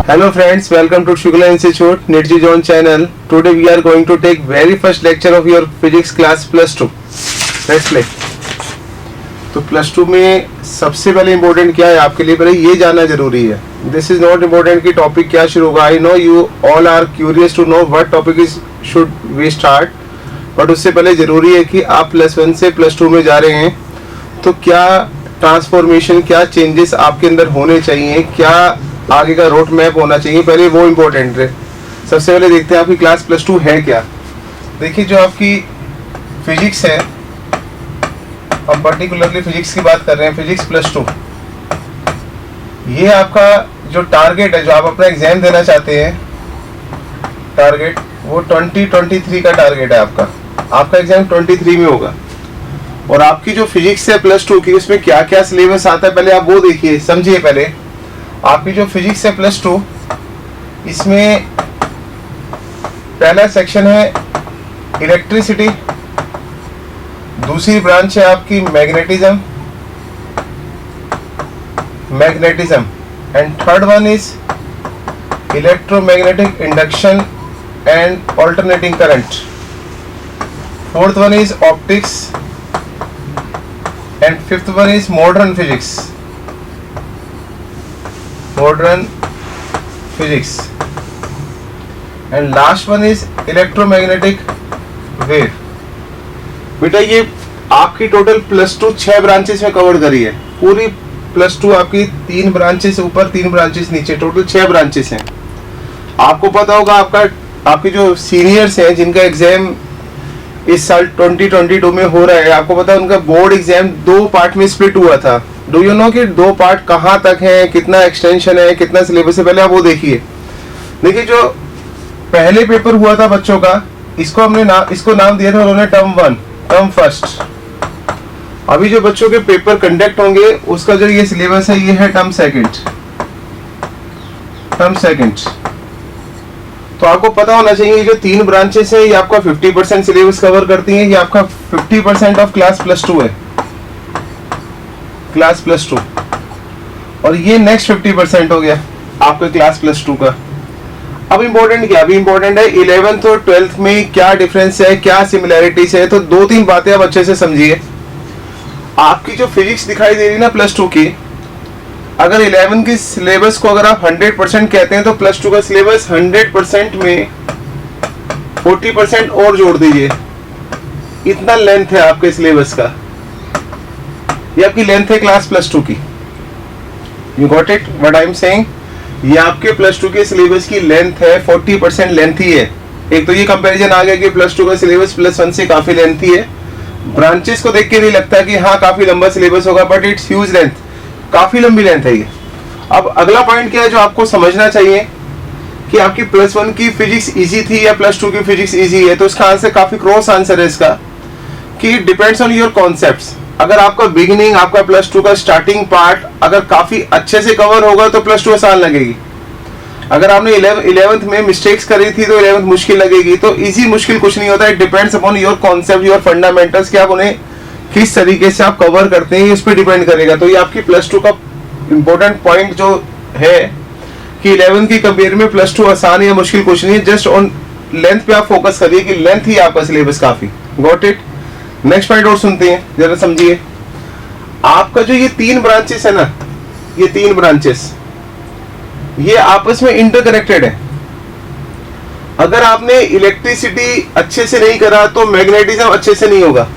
Hello friends, welcome to Shukla Institute Nirji Zone channel. Today we are going to take very first lecture of your physics class plus 2. Let's play. तो plus 2 में सबसे पहले important क्या है आपके लिए, पहले ये जानना जरूरी है. दिस इज नॉट इम्पोर्टेंट कि टॉपिक क्या शुरू होगा. I know you all are curious to know what topic is should we start, but उससे पहले जरूरी है कि आप प्लस 1 से प्लस 2 में जा रहे हैं तो क्या ट्रांसफॉर्मेशन, क्या चेंजेस आपके अंदर होने चाहिए, क्या आगे का रोड मैप होना चाहिए, पहले वो इम्पोर्टेंट है. सबसे पहले देखते हैं आपकी क्लास प्लस 2 है क्या. देखिए जो आपकी फिजिक्स है, हम पर्टिकुलरली फिजिक्स की बात कर रहे हैं, फिजिक्स प्लस 2, ये आपका जो टारगेट है, जो आप अपना एग्जाम देना चाहते हैं, टारगेट वो 2023 का टारगेट है. आपका एग्जाम 23 में होगा. और आपकी जो फिजिक्स है प्लस 2 की, उसमें क्या क्या सिलेबस आता है पहले आप वो देखिए, समझिए. पहले आपकी जो फिजिक्स है प्लस 2, इसमें पहला सेक्शन है इलेक्ट्रिसिटी, दूसरी ब्रांच है आपकी magnetism, and third one is electromagnetic induction and alternating current, fourth one is optics, and fifth one is modern physics, and last one is electromagnetic wave. बेटा ये आपकी टोटल प्लस 2 6 ब्रांचेस में cover करी है. पूरी plus 2 आपकी 3 branches ऊपर 3 branches नीचे, टोटल 6 ब्रांचेस हैं. आपको पता होगा आपके जो सीनियर्स हैं जिनका एग्जाम इस साल 2022 में हो रहा है, आपको पता है उनका बोर्ड एग्जाम 2 पार्ट में स्प्लिट हुआ था. डू यू नो कि 2 पार्ट कहाँ तक है, कितना एक्सटेंशन है, कितना सिलेबस है, पहले आप वो देखिए. देखिए जो पहले पेपर हुआ था बच्चों का, इसको नाम दिया था उन्होंने टर्म फर्स्ट. अभी जो बच्चों के पेपर कंडक्ट होंगे उसका जो ये सिलेबस है, ये है टर्म सेकंड. तो आपको पता होना चाहिए जो 3 ब्रांचेस है, ये आपका 50% सिलेबस कवर करती हैं. ये आपका 50% ऑफ क्लास प्लस 2 है, क्लास प्लस 2. और ये नेक्स्ट 50% हो गया आपका क्लास प्लस 2 का. अब इम्पोर्टेंट क्या, अभी इम्पोर्टेंट है 11th और 12th में क्या डिफरेंस है, क्या सिमिलैरिटीज है. तो 2-3 बातें आप अच्छे से समझिए. आपकी जो फिजिक्स दिखाई दे रही है ना प्लस 2 की, अगर 11 की सिलेबस को अगर आप 100% कहते हैं तो प्लस 2 का सिलेबस 100% में 40% और जोड़ दीजिए. इतना लेंथ है आपके सिलेबस का. ये आपकी लेंथ है क्लास प्लस 2 की. You got it what I am saying. ये आपके प्लस 2 के सिलेबस की लेंथ है, 40% लेंथ ही है. एक तो ये कंपैरिजन आ गया कि प्लस 2 का सिलेबस प्लस 1 से काफी लेंथी है. ब्रांचेस को देख के नहीं लगता कि हाँ काफी लंबा सिलेबस होगा, बट इट्स ह्यूज लेंथ, काफी लंबी लेंथ है ये. अब अगला पॉइंट क्या है जो आपको समझना चाहिए कि आपकी प्लस 1 की फिजिक्स इजी थी या प्लस 2 की फिजिक्स इजी है. तो इसका आंसर काफी क्रॉस आंसर है इसका, कि डिपेंड्स ऑन योर कॉन्सेप्ट्स. अगर आपका बिगिनिंग, आपका प्लस 2 का स्टार्टिंग पार्ट अगर काफी अच्छे से कवर होगा तो प्लस 2 आसान लगेगी. अगर आपने 11th में मिस्टेक्स करी थी तो 11th मुश्किल लगेगी. तो इजी मुश्किल कुछ नहीं होता. It depends upon your concept, your fundamentals, कि आप उन्हें किस तरीके से आप कवर करते हैं, इस पर डिपेंड करेगा. तो ये आपकी प्लस 2 का इंपॉर्टेंट पॉइंट जो है कि 11 की कंपेयर में प्लस 2 आसान या मुश्किल कुछ नहीं है. जस्ट ऑन लेंथ पे आप फोकस करिए कि लेंथ ही आपका सिलेबस काफी. Got it. नेक्स्ट पॉइंट और सुनते हैं, जरा समझिए. आपका जो ये 3 ब्रांचेस है ना, ये 3 ब्रांचेस ये आपस में इंटरकनेक्टेड है. अगर आपने इलेक्ट्रिसिटी अच्छे से नहीं करा तो मैग्नेटिज्म अच्छे से नहीं होगा.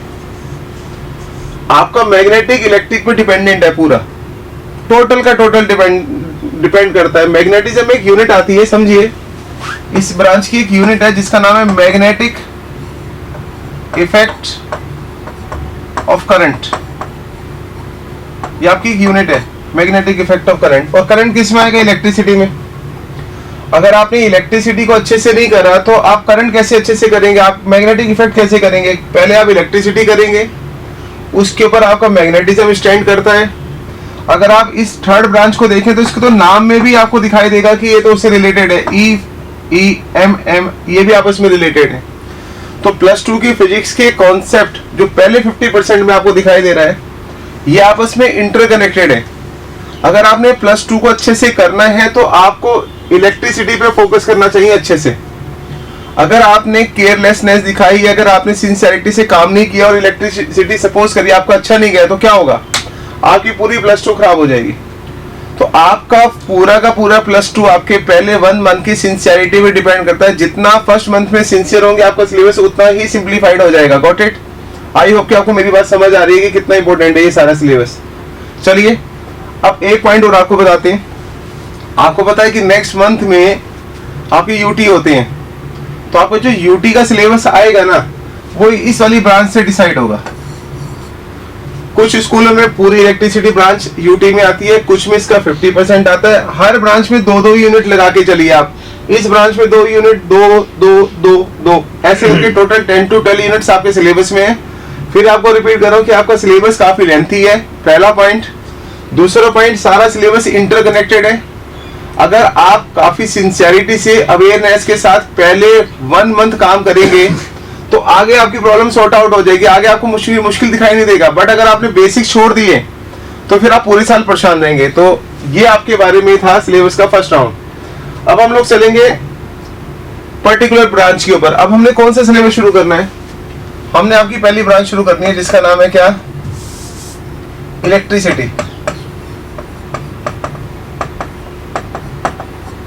आपका मैग्नेटिक इलेक्ट्रिक पे डिपेंडेंट है पूरा, टोटल का टोटल डिपेंड करता है. मैग्नेटिज्म एक यूनिट आती है, समझिए. इस ब्रांच की एक यूनिट है जिसका नाम है मैग्नेटिक इफेक्ट ऑफ करंट. ये आपकी एक यूनिट है, मैग्नेटिक इफेक्ट ऑफ करंट. और करंट किस में आएगा, इलेक्ट्रिसिटी में. अगर आपने इलेक्ट्रिसिटी को अच्छे से नहीं करा तो आप करंट कैसे अच्छे से करेंगे, आप मैग्नेटिक इफेक्ट कैसे करेंगे. पहले आप इलेक्ट्रिसिटी करेंगे, उसके ऊपर आपका मैग्नेटिज्म स्टैंड करता है. अगर आप इस थर्ड ब्रांच को देखें तो इसके तो नाम में भी आपको दिखाई देगा कि ये तो उससे रिलेटेड है. EMM ये भी आपस में रिलेटेड है. तो प्लस 2 की फिजिक्स के कॉन्सेप्ट जो पहले 50% में आपको दिखाई दे रहा है, ये आपस में इंटरकनेक्टेड है. अगर आपने प्लस 2 को अच्छे से करना है तो आपको इलेक्ट्रिसिटी पे फोकस करना चाहिए अच्छे से। अगर आपने केयरलेसनेस दिखाई, अगर आपने सिंसियरिटी से काम नहीं किया और इलेक्ट्रिसिटी सपोज करिए आपका अच्छा नहीं गया, तो क्या होगा, आपकी पूरी +2 खराब हो जाएगी। तो आपका पूरा का पूरा +2 आपके पहले 1 मंथ की सिंसियरिटी पे डिपेंड करता है। जितना फर्स्ट मंथ में सिंसियर होंगे आपका सिलेबस उतना ही सिंप्लीफाइड हो जाएगा। Got it? आई होप कि आपको मेरी बात समझ आ रही है कि कितना इंपॉर्टेंट है ये सारा सिलेबस। चलिए अब एक पॉइंट और आपको बताते हैं। आपको पता है कि नेक्स्ट मंथ में आपके यूटी होते हैं, तो आपको जो यूटी का सिलेबस आएगा ना वो इस वाली ब्रांच से डिसाइड होगा। कुछ स्कूलों में पूरी इलेक्ट्रिसिटी ब्रांच यूटी में आती है, कुछ में इसका 50% आता है। हर ब्रांच में 2-2 यूनिट लगा के चलिए आप। इस ब्रांच में 2 यूनिट, 2 ऐसे करके टोटल 10 to 12 यूनिट्स आपके सिलेबस में है। फिर आपको रिपीट करो कि आपका सिलेबस काफी लेंथी है, पहला पॉइंट। दूसरा पॉइंट, सारा सिलेबस इंटरकनेक्टेड है। अगर आप काफी सिंसियरिटी से, अवेयरनेस के साथ पहले 1 मंथ काम करेंगे तो आगे आपकी प्रॉब्लम सॉर्ट आउट हो जाएगी, आगे आपको मुश्किल दिखाई नहीं देगा। बट अगर आपने बेसिक छोड़ दिए तो फिर आप पूरे साल परेशान रहेंगे। तो ये आपके बारे में था सिलेबस का फर्स्ट राउंड। अब हम लोग चलेंगे पर्टिकुलर ब्रांच के ऊपर। अब हमने कौन सा सिलेबस शुरू करना है? हमने आपकी पहली ब्रांच शुरू करनी है जिसका नाम है क्या? इलेक्ट्रिसिटी।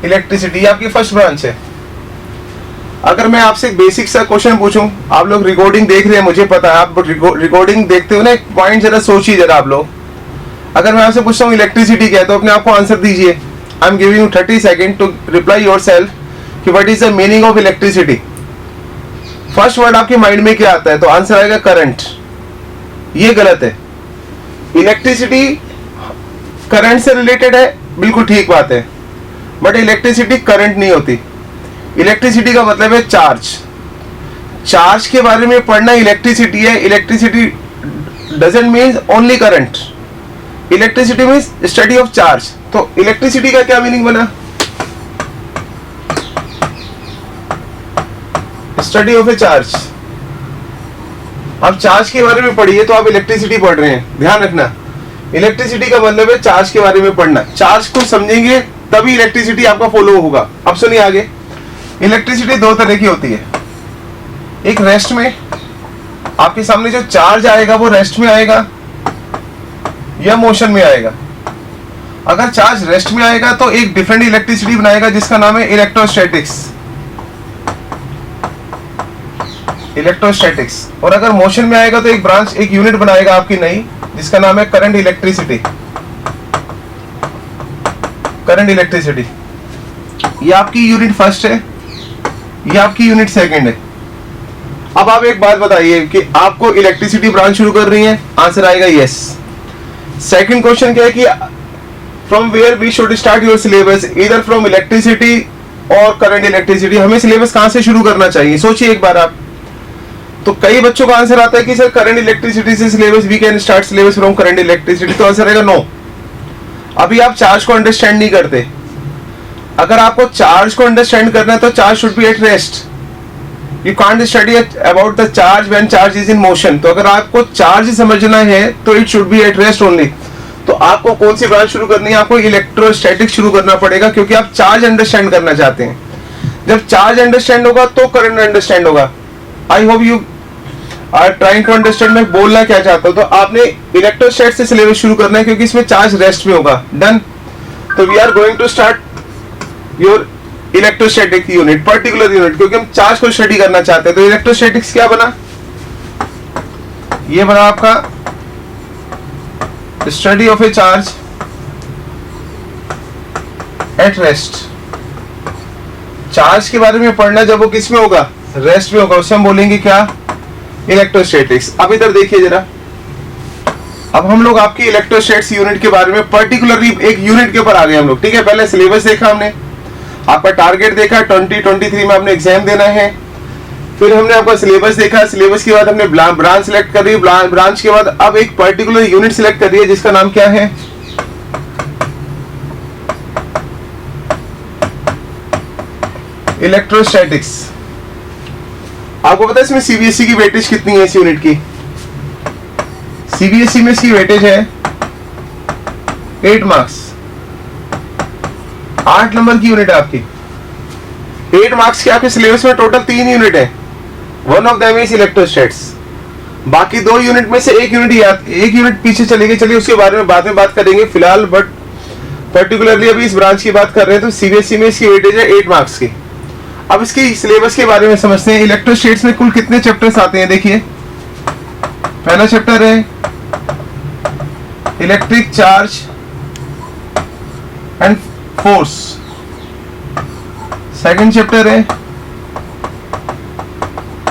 इलेक्ट्रिसिटी आपकी फर्स्ट ब्रांच है। अगर मैं आपसे एक बेसिक सा क्वेश्चन पूछूं, आप लोग रिकॉर्डिंग देख रहे हैं मुझे पता है, आप रिकॉर्डिंग देखते हो ना, एक पॉइंट जरा सोचिए जरा आप लोग। अगर मैं आपसे पूछता हूँ इलेक्ट्रिसिटी क्या है, तो अपने आप को आंसर दीजिए। I am giving you 30 second to reply yourself कि what is the meaning of electricity. First word आपके माइंड में क्या आता है? तो आंसर आएगा करंट। ये गलत है। इलेक्ट्रिसिटी करंट से रिलेटेड है, बिल्कुल ठीक बात है, बट इलेक्ट्रिसिटी करंट नहीं होती। इलेक्ट्रिसिटी का मतलब है चार्ज। चार्ज के बारे में पढ़ना इलेक्ट्रिसिटी है। Electricity doesn't mean only current. Electricity means study of charge. तो इलेक्ट्रिसिटी का क्या मीनिंग बना? Study of A charge. आप चार्ज के बारे में पढ़िए तो आप इलेक्ट्रिसिटी पढ़ रहे हैं, ध्यान रखना। इलेक्ट्रिसिटी का मतलब है चार्ज के बारे में पढ़ना। चार्ज को समझेंगे तभी इलेक्ट्रिसिटी आपका फॉलो होगा। अब सुनिए आगे। इलेक्ट्रिसिटी 2 तरह की होती है। एक रेस्ट में, आपके सामने जो चार्ज आएगा वो रेस्ट में आएगा या मोशन में आएगा। अगर चार्ज रेस्ट में आएगा तो एक डिफरेंट इलेक्ट्रिसिटी बनाएगा जिसका नाम है इलेक्ट्रोस्टैटिक्स। इलेक्ट्रोस्टैटिक्स। और अगर मोशन में आएगा तो एक ब्रांच, एक यूनिट बनाएगा आपकी नई, जिसका नाम है करंट इलेक्ट्रिसिटी। Current electricity. ये आपकी यूनिट फर्स्ट है, ये आपकी यूनिट सेकंड है। अब आप एक बात बताइए कि आपको इलेक्ट्रिसिटी ब्रांच शुरू कर रही है, आंसर आएगा यस। सेकंड क्वेश्चन क्या है कि from where we should start your syllabus, इधर फ्रॉम इलेक्ट्रिसिटी और करंट इलेक्ट्रिसिटी। हमें सिलेबस कहां से शुरू करना चाहिए? सोचिए एक बार आप। तो कई बच्चों का आंसर आता है कि सर करंट इलेक्ट्रिसिटी से syllabus, we can start syllabus from current electricity. तो आंसर आएगा नो। अभी आप चार्ज को अंडरस्टैंड नहीं करते। अगर आपको चार्ज को अंडरस्टैंड करना है तो charge should be at rest. You can't study about the charge when charge is in motion. तो अगर आपको चार्ज समझना है तो it should be at rest only. तो आपको कौन सी ब्रांच शुरू करनी है? आपको इलेक्ट्रोस्टैटिक शुरू करना पड़ेगा, क्योंकि आप चार्ज अंडरस्टैंड करना चाहते हैं। जब चार्ज अंडरस्टैंड होगा तो करंट अंडरस्टैंड होगा। I hope you are trying to understand मैं बोलना क्या चाहता हूं। तो आपने इलेक्ट्रोस्टैट से सिलेबस शुरू करना है क्योंकि इसमें चार्ज रेस्ट में होगा। डन। तो we are going to start your electrostatic unit, particular unit, क्योंकि हम चार्ज को स्टडी करना चाहते हैं। तो इलेक्ट्रोस्टैटिक्स क्या बना? ये बना आपका study of A charge at rest. Charge के बारे में पढ़ना जब वो किस में होगा? रेस्ट में होगा। उसे हम बोलेंगे क्या? इलेक्ट्रोस्टैटिक्स। अब इधर देखिए जरा। अब हम लोग आपकी इलेक्ट्रोस्टैटिक्स यूनिट के बारे में पर्टिकुलरली एक यूनिट के ऊपर आ गए हम लोग। ठीक है, पहले सिलेबस देखा हमने, आपका टारगेट देखा, 2023 में आपने एग्जाम देना है। फिर हमने आपका सिलेबस देखा, सिलेबस के बाद हमने ब्रांच सिलेक्ट करी, ब्रांच के बाद अब एक पर्टिकुलर यूनिट सिलेक्ट करी है जिसका नाम क्या है? इलेक्ट्रोस्टैटिक्स। आपको पता है इसमें सीबीएसई की वेटेज कितनी है इस यूनिट की? सीबीएसई में इसकी वेटेज है 8 मार्क्स। 8 नंबर की यूनिट है आपकी। 8 मार्क्स के आपके सिलेबस में टोटल 3 यूनिट है। One of them is electrostatics. बाकी 2 यूनिट में से एक यूनिट पीछे चलेगी। चलिए उसके बारे में बाद में बात करेंगे फिलहाल, बट पर्टिकुलरली अभी इस ब्रांच की बात कर रहे हैं। तो सीबीएसई में इसकी वेटेज है 8 मार्क्स की। अब इसकी सिलेबस के बारे में समझते हैं। इलेक्ट्रोस्टैट्स में कुल कितने चैप्टर्स आते हैं देखिए। पहला चैप्टर है electric charge and force. Second chapter है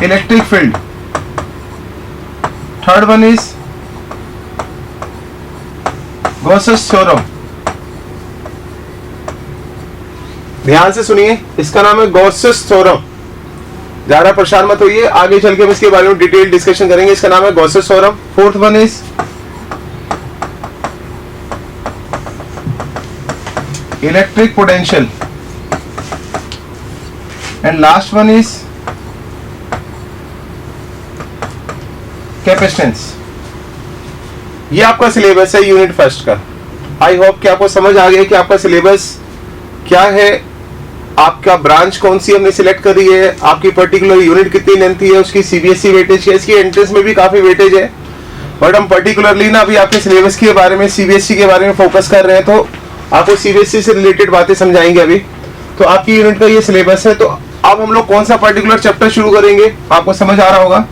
electric field. Third one is Gauss's theorem. ध्यान से सुनिए, इसका नाम है गॉसेस थ्योरम। ज्यादा परेशान मत होइए, आगे चल के हम इसके बारे में डिटेल डिस्कशन करेंगे। इसका नाम है Gauss's theorem. Fourth one is electric potential and last one is capacitance. ये आपका सिलेबस है यूनिट फर्स्ट का। आई होप कि आपको समझ आ गया कि आपका सिलेबस क्या है, आपका ब्रांच कौन सी हमने सिलेक्ट करी है, आपकी पर्टिकुलर यूनिट कितनी लेंथी है, उसकी सीबीएसई वेटेज है, इसकी एंट्रेंस में भी काफी वेटेज है। बट हम पर्टिकुलरली ना अभी आपके सिलेबस के बारे में, सीबीएसई के बारे में फोकस कर रहे हैं, तो आपको सीबीएसई से रिलेटेड बातें समझाएंगे अभी। तो आपकी यूनिट का ये सिलेबस है। तो अब हम लोग कौन सा पर्टिकुलर चैप्टर शुरू करेंगे, आपको समझ आ रहा होगा।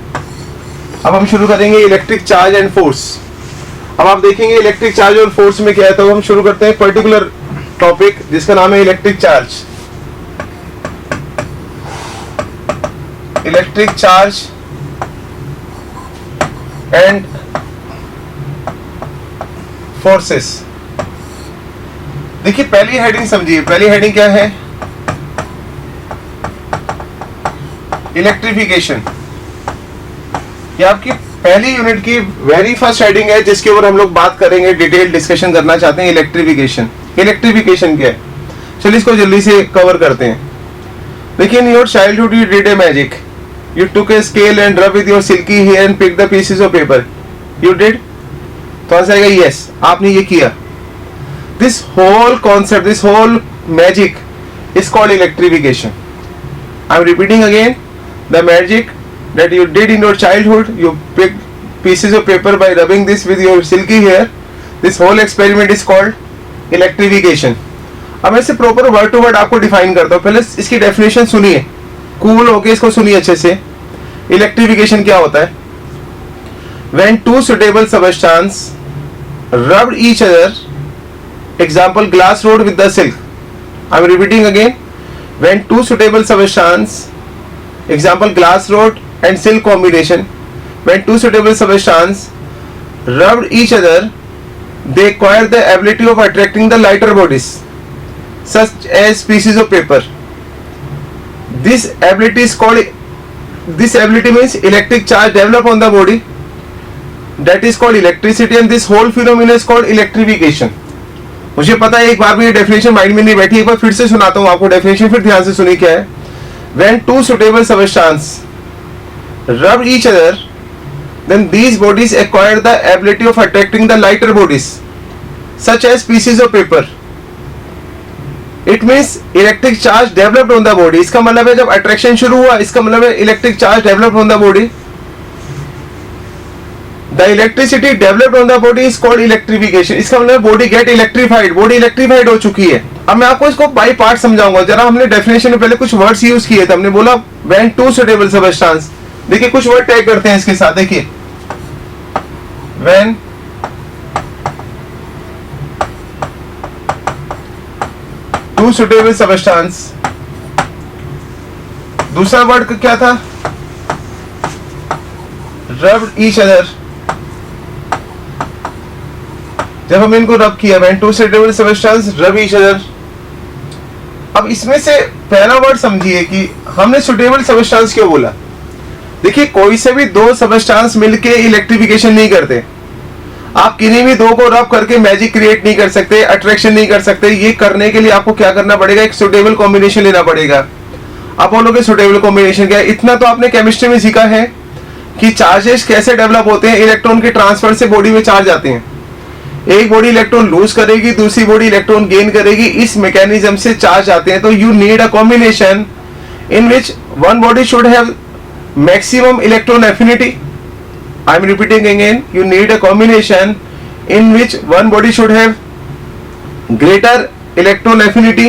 अब हम शुरू करेंगे इलेक्ट्रिक चार्ज एंड फोर्स। अब आप देखेंगे इलेक्ट्रिक चार्ज और फोर्स में क्या है। तो हम शुरू करते हैं पर्टिकुलर टॉपिक जिसका नाम है electric charge. Electric charge and forces. देखिए पहली हेडिंग समझिए। पहली हेडिंग क्या है? इलेक्ट्रिफिकेशन। ये आपकी पहली यूनिट की वेरी फर्स्ट हेडिंग है जिसके ऊपर हम लोग बात करेंगे, डिटेल डिस्कशन करना चाहते हैं। इलेक्ट्रिफिकेशन। इलेक्ट्रिफिकेशन क्या है, चलिए इसको जल्दी से कवर करते हैं। देखिए, in your childhood you did a magic, you took a scale and rub with your silky hair and pick the pieces of paper, you did. तो आंसर आएगा यस, आपने ये किया। This whole concept, this whole magic is called electrification. I am repeating again, the magic that you did in your childhood, you picked pieces of paper by rubbing this with your silky hair. This whole experiment is called electrification. अब मैं इसे proper word to word आपको define करता हूँ। पहले इसकी definition सुनिए, cool होके इसको सुनिए अच्छे से। इलेक्ट्रिफिकेशन क्या होता है? When two suitable substances rubbed each other, example glass rod with the silk. I am repeating again. When two suitable substances, example glass rod and silk combination, when two suitable substances rubbed each other, they acquire the ability of attracting the lighter bodies, such as pieces of paper. This ability means electric charge developed on the body, that is called electricity, and this whole phenomenon is called electrification. मुझे पता है एक बार भी ये definition mind में नहीं बैठी, एक बार फिर से सुनाता हूँ आपको डेफिनेशन, फिर ध्यान से सुनिए क्या है। When two suitable substances rub each other, then these bodies acquire the ability of attracting the lighter bodies, such as pieces of paper. It means electric charge developed on the body. इसका मतलब है जब attraction शुरू हुआ, इसका मतलब है electric charge developed on the body. The electricity developed on the body is called electrification. इसका मतलब body get electrified, body electrified हो चुकी है। अब मैं आपको इसको बाई पार्ट समझाऊंगा। जरा हमने डेफिनेशन में पहले कुछ वर्ड्स यूज किए थे। हमने बोला when two suitable substances, देखिए कुछ वर्ड टैग करते हैं इसके साथ। देखिए when two suitable substances, दूसरा वर्ड क्या था? rubbed each other। जब हम इनको रब किया, when two suitable substances rub each other। अब इसमें से पहला वर्ड समझिए कि हमने सुटेबल सबस्टेंस क्यों बोला। देखिए कोई से भी दो सबस्टेंस मिलके इलेक्ट्रिफिकेशन नहीं करते। आप किन्हीं भी दो को रब करके मैजिक क्रिएट नहीं कर सकते, अट्रैक्शन नहीं कर सकते। ये करने के लिए आपको क्या करना पड़ेगा? एक सुटेबल कॉम्बिनेशन लेना पड़ेगा। आप बोलोगे सुटेबल कॉम्बिनेशन क्या है? इतना तो आपने केमिस्ट्री में सीखा है कि चार्जेस कैसे डेवलप होते हैं, इलेक्ट्रॉन के ट्रांसफर से बॉडी में चार्ज आते हैं। एक बॉडी इलेक्ट्रॉन लूज करेगी, दूसरी बॉडी इलेक्ट्रॉन गेन करेगी, इस मैकेनिज्म से चार्ज आते हैं। तो you need a combination in which one body should have maximum electron affinity. I am repeating again, you need a combination in which one body should have greater electron affinity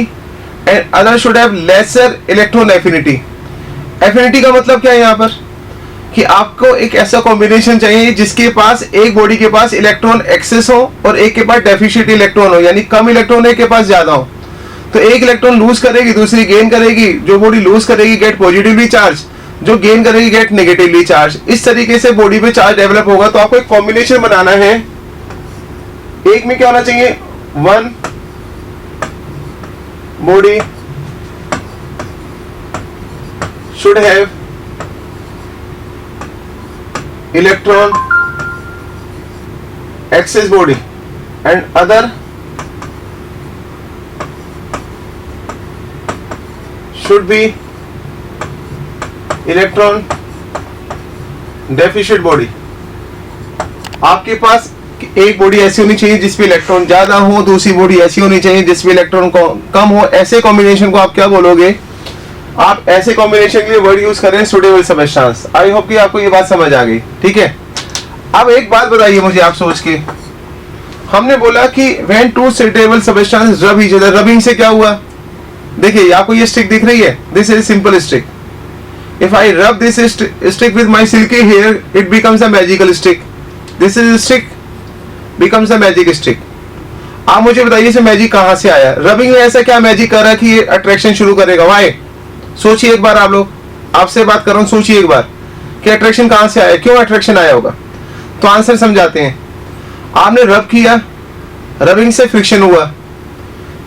and other should have lesser electron affinity। affinity का मतलब क्या है यहाँ पर कि आपको एक ऐसा कॉम्बिनेशन चाहिए जिसके पास एक बॉडी के पास इलेक्ट्रॉन एक्सेस हो और एक के पास डेफिशिएंट इलेक्ट्रॉन हो, यानी कम इलेक्ट्रॉन एक के पास ज्यादा हो। तो एक इलेक्ट्रॉन लूज करेगी, दूसरी गेन करेगी। जो बॉडी लूज करेगी गेट पॉजिटिवली चार्ज, जो गेन करेगी गेट नेगेटिवली चार्ज। इस तरीके से बॉडी पे चार्ज डेवलप होगा। तो आपको एक कॉम्बिनेशन बनाना है। एक में क्या होना चाहिए, one body should have electron access body and other should be electron deficient body. आपके पास एक बॉडी ऐसी होनी चाहिए जिसमें इलेक्ट्रॉन ज्यादा हो, दूसरी बॉडी ऐसी होनी चाहिए जिसमें इलेक्ट्रॉन कम हो। ऐसे कॉम्बिनेशन को आप क्या बोलोगे, आप ऐसे कॉम्बिनेशन के लिए वर्ड यूज करें सुटेबल सबस्टेंस। आई होप कि आपको ये बात समझ आ गई, ठीक है। अब एक बात बताइए मुझे आप सोच के, हमने बोला कि व्हेन टू सुटेबल सबस्टेंस रब ईच अदर, रबिंग से क्या हुआ, देखिए आपको ये स्टिक दिख रही है, this is simple stick. If I rub this stick with my silky hair it becomes a magical stick. This is stick becomes a magic stick। आप मुझे बताइए इसे मैजिक कहां से आया। रबिंग में ऐसा क्या मैजिक कर रहा है कि ये अट्रैक्शन शुरू करेगा, वाई? सोचिए एक बार, आप लोग, आपसे बात कर रहा हूं, सोचिए एक बार कि अट्रैक्शन कहां से आया, क्यों अट्रैक्शन आया होगा। तो आंसर समझाते हैं। आपने रब किया, रबिंग से फ्रिक्शन हुआ,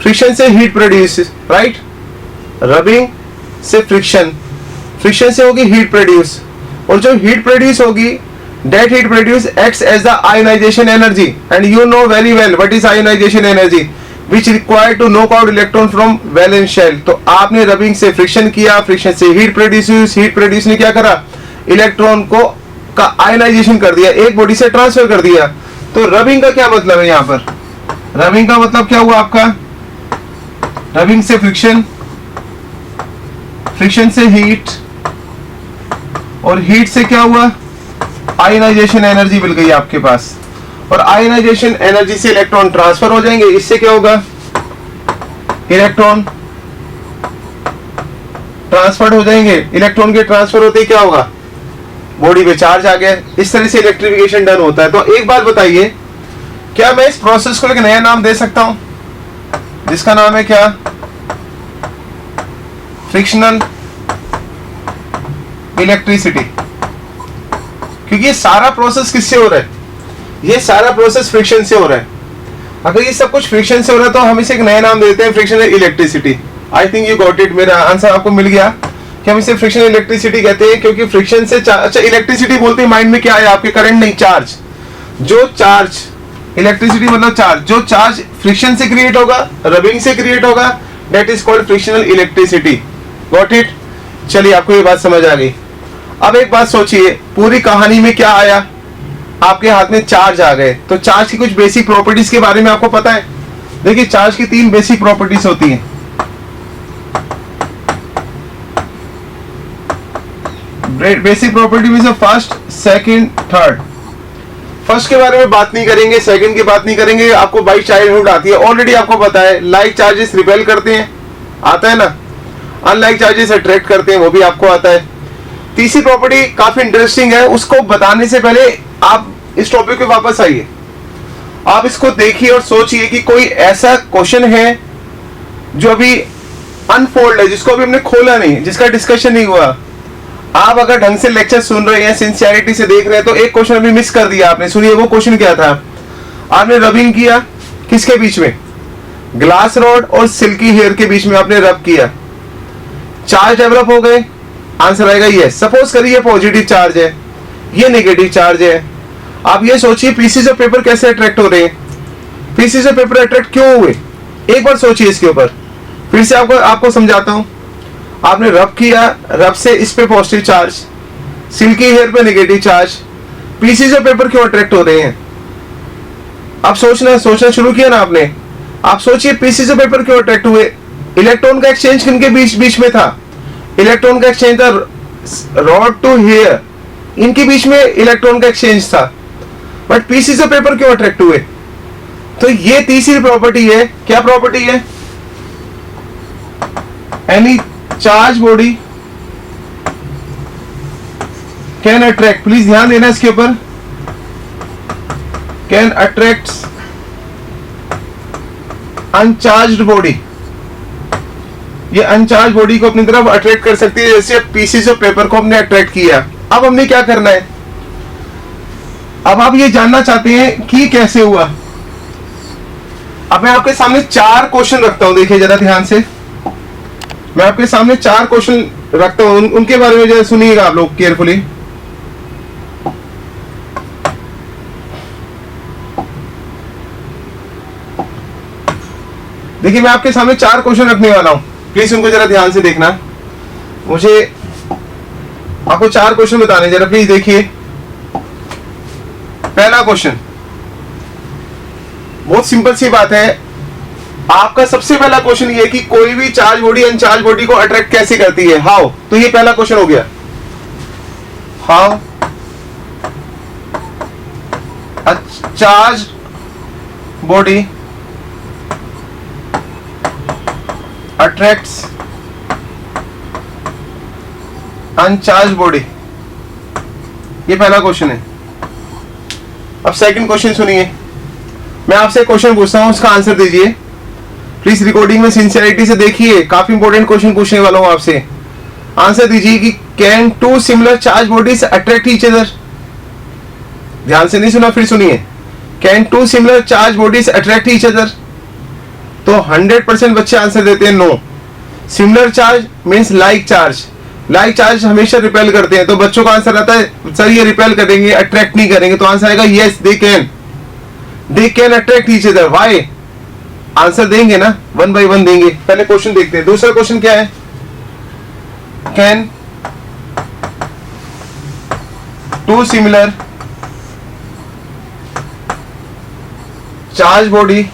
फ्रिक्शन से हीट प्रोड्यूस, राइट। रबिंग से फ्रिक्शन, फ्रिक्शन से होगी हीट प्रोड्यूस, और जो हीट प्रोड्यूस होगी that heat produce acts as the ionization energy, and you know very well what is ionization energy, which required to knock out electron from valence shell। तो आपने rubbing से friction किया, friction से heat produce, heat produce ने क्या करा, electron को का आयनाइजेशन कर दिया, एक बॉडी से ट्रांसफर कर दिया। तो रबिंग का क्या मतलब है यहाँ पर, रबिंग का मतलब क्या हुआ आपका, रबिंग से फ्रिक्शन, फ्रिक्शन से हीट, और हीट से क्या हुआ, आयनाइजेशन एनर्जी मिल गई आपके पास, और आयनाइजेशन एनर्जी से इलेक्ट्रॉन ट्रांसफर हो जाएंगे। इससे क्या होगा, इलेक्ट्रॉन ट्रांसफर हो जाएंगे। इलेक्ट्रॉन के ट्रांसफर होते ही क्या होगा, बॉडी पे चार्ज आ गया। इस तरह से इलेक्ट्रिफिकेशन डन होता है। तो एक बात बताइए, क्या मैं इस प्रोसेस को एक नया नाम दे सकता हूं जिसका नाम है क्या, फ्रिक्शनल इलेक्ट्रिसिटी। क्योंकि ये सारा प्रोसेस किससे हो रहा है, ये सारा प्रोसेस फ्रिक्शन से हो रहा है। अगर ये सब कुछ फ्रिक्शन से हो रहा है तो हम इसे एक नया नाम देते हैं, frictional electricity. I think you got it, मेरा आंसर आपको मिल गया कि हम इसे फ्रिक्शनल इलेक्ट्रिसिटी कहते हैं, क्योंकि फ्रिक्शन से अच्छा, इलेक्ट्रिसिटी बोलते हैं माइंड में क्या है आपके, करंट नहीं, चार्ज। जो चार्ज, इलेक्ट्रिसिटी मतलब चार्ज, जो चार्ज फ्रिक्शन से क्रिएट होगा, रबिंग से क्रिएट होगा, that is called frictional electricity. Got it. चलिए आपको ये बात समझ आ गई। अब एक बात सोचिए, पूरी कहानी में क्या आया, आपके हाथ में चार्ज आ गए। तो चार्ज की कुछ बेसिक प्रॉपर्टीज के बारे में आपको पता है। देखिए चार्ज की 3 बेसिक प्रॉपर्टीज होती हैं। बेसिक प्रॉपर्टी में फर्स्ट, सेकंड, थर्ड। फर्स्ट के बारे में बात नहीं करेंगे, सेकंड की बात नहीं करेंगे, आपको बाई चाइल्डहुड आती है, ऑलरेडी आपको पता है। लाइक चार्जेस रिपेल करते हैं, आता है ना, अनलाइक चार्जेस अट्रैक्ट करते हैं, वो भी आपको आता है। तीसरी प्रॉपर्टी काफी इंटरेस्टिंग है, उसको बताने से पहले आप इस टॉपिक पे वापस आइए, आप इसको देखिए और सोचिए कि कोई ऐसा क्वेश्चन है जो अभी अनफोल्ड है, जिसको अभी हमने खोला नहीं, जिसका डिस्कशन नहीं हुआ। आप अगर ढंग से लेक्चर सुन रहे हैं, सिंसियरिटी से देख रहे हैं, तो एक क्वेश्चन अभी मिस कर दिया आपने। सुनिए वो क्वेश्चन क्या था। आपने रबिंग किया किसके बीच में, ग्लास रॉड और सिल्की हेयर के बीच में आपने रब किया, चार्ज डेवलप हो गए। आंसर आएगा यस। सपोज करिए पॉजिटिव चार्ज है, ये नेगेटिव चार्ज है। आप ये सोचिए पीसीज ऑफ पेपर कैसे अट्रैक्ट हो रहे हैं, पीसीज ऑफ पेपर अट्रैक्ट क्यों हुए, एक बार सोचिए इसके ऊपर। फिर से आपको समझाता हूं। आपने रब किया, रब से इस पे पॉजिटिव चार्ज, सिल्की हेयर पे negative charge, PCs of paper क्यों अट्रैक्ट हो रहे हैं, अब सोचना शुरू किया ना आपने, आप सोचिए पीसी से पेपर क्यों अट्रैक्ट हुए? इलेक्ट्रॉन का एक्सचेंज किनके बीच में था? इलेक्ट्रॉन का एक्सचेंज था रॉड टू हियर, इनके बीच में इलेक्ट्रॉन का एक्सचेंज था। बट पीसी से पेपर क्यों अट्रैक्ट हुए? तो ये तीसरी प्रॉपर्टी है। क्या प्रॉपर्टी है? Any charge body can attract, please ध्यान देना इसके ऊपर, कैन अट्रैक्ट अनचार्ज्ड बॉडी। ये अनचार्ज बॉडी को अपनी तरफ अट्रैक्ट कर सकती है, जैसे पीसीस ऑफ पेपर को हमने अट्रैक्ट किया। अब हमने क्या करना है? अब आप ये जानना चाहते हैं कि कैसे हुआ। अब मैं आपके सामने 4 क्वेश्चन रखता हूं, देखिए जरा ध्यान से। मैं आपके सामने 4 क्वेश्चन रखता हूं, उनके बारे में जरा सुनिएगा आप लोग केयरफुली। देखिए मैं आपके सामने 4 क्वेश्चन रखने वाला हूं, प्लीज उनको जरा ध्यान से देखना। मुझे आपको 4 क्वेश्चन बताने, जरा प्लीज देखिए। पहला क्वेश्चन बहुत सिंपल सी बात है। आपका सबसे पहला क्वेश्चन ये कि कोई भी चार्ज बॉडी अनचार्ज बॉडी को अट्रैक्ट कैसे करती है? हाउ। तो ये पहला क्वेश्चन हो गया, how a charge body attracts uncharged body. ये पहला क्वेश्चन है। अब सेकंड क्वेश्चन सुनिए, मैं आपसे क्वेश्चन पूछता हूं, उसका आंसर दीजिए प्लीज। रिकॉर्डिंग में सिंसियरिटी से देखिए, काफी इंपॉर्टेंट क्वेश्चन पूछने वाला हूं आपसे। आंसर दीजिए कि can 2 similar charge bodies attract each other. ध्यान से नहीं सुना, फिर सुनिए। Can 2 similar charge bodies attract each other? तो 100% बच्चे आंसर देते हैं no. Similar charge means like charge, like charge हमेशा रिपेल करते हैं। तो बच्चों का आंसर आता है सर ये रिपेल करेंगे, अट्रैक्ट नहीं करेंगे। तो आंसर आएगा yes they can attract each other. Why? Answer देंगे ना, 1 by 1 देंगे। पहले क्वेश्चन देखते हैं। दूसरा क्वेश्चन क्या है? Can 2 similar charge bodies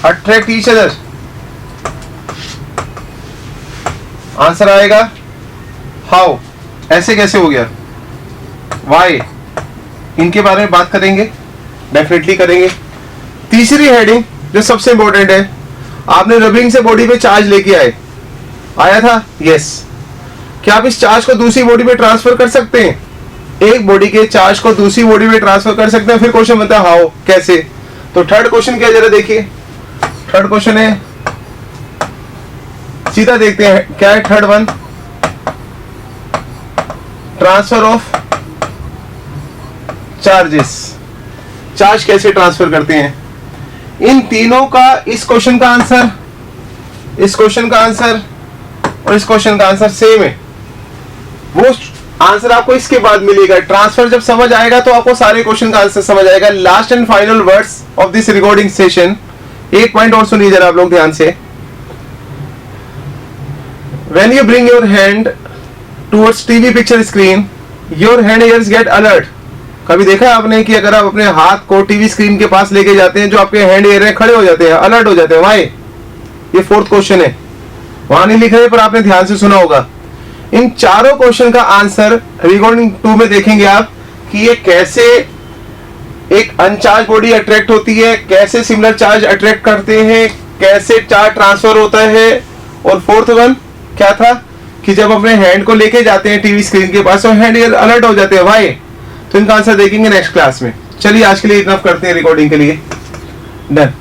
attract each other? Answer आएगा हाउ। ऐसे कैसे हो गया? वाई? इनके बारे में बात करेंगे, डेफिनेटली करेंगे। तीसरी हेडिंग जो सबसे इंपॉर्टेंट है, आपने रबिंग से बॉडी पे चार्ज लेके आया था? यस। क्या आप इस चार्ज को दूसरी बॉडी पे ट्रांसफर कर सकते हैं? एक बॉडी के चार्ज को दूसरी बॉडी पे ट्रांसफर कर सकते हैं। फिर क्वेश्चन बनता है हाउ, कैसे। तो थर्ड क्वेश्चन क्या, जरा देखिए। थर्ड क्वेश्चन है, सीधा देखते हैं क्या है third one. Transfer of charges, charge कैसे ट्रांसफर करते हैं। इन तीनों का, इस क्वेश्चन का आंसर, इस क्वेश्चन का आंसर और इस क्वेश्चन का आंसर सेम है। वो आंसर आपको इसके बाद मिलेगा। ट्रांसफर जब समझ आएगा तो आपको सारे क्वेश्चन का आंसर समझ आएगा। Last and final words of this recording session. एक पॉइंट और सुनिए जरा आप लोग ध्यान से। When you bring your hand towards TV picture screen, your hand ears get alert. कभी देखा है आपने कि अगर आप अपने हाथ को टीवी स्क्रीन के पास लेके जाते हैं, जो आपके हैंड एयर है खड़े हो जाते हैं, अलर्ट हो जाते हैं। वाई? ये फोर्थ क्वेश्चन है, वहां नहीं लिखा है पर आपने ध्यान से सुना होगा। इन चारों क्वेश्चन का आंसर रिकॉर्डिंग 2 में देखेंगे आप कि ये कैसे एक अनचार्ज बॉडी अट्रैक्ट होती है, कैसे सिमिलर चार्ज अट्रैक्ट करते हैं, कैसे चार्ज ट्रांसफर होता है। और फोर्थ वन क्या था कि जब अपने हैंड को लेके जाते हैं टीवी स्क्रीन के पास तो हैंड एयर अलर्ट हो जाते हैं। भाई तो इनका आंसर देखेंगे नेक्स्ट क्लास में। चलिए आज के लिए इतना करते हैं रिकॉर्डिंग के लिए। डन।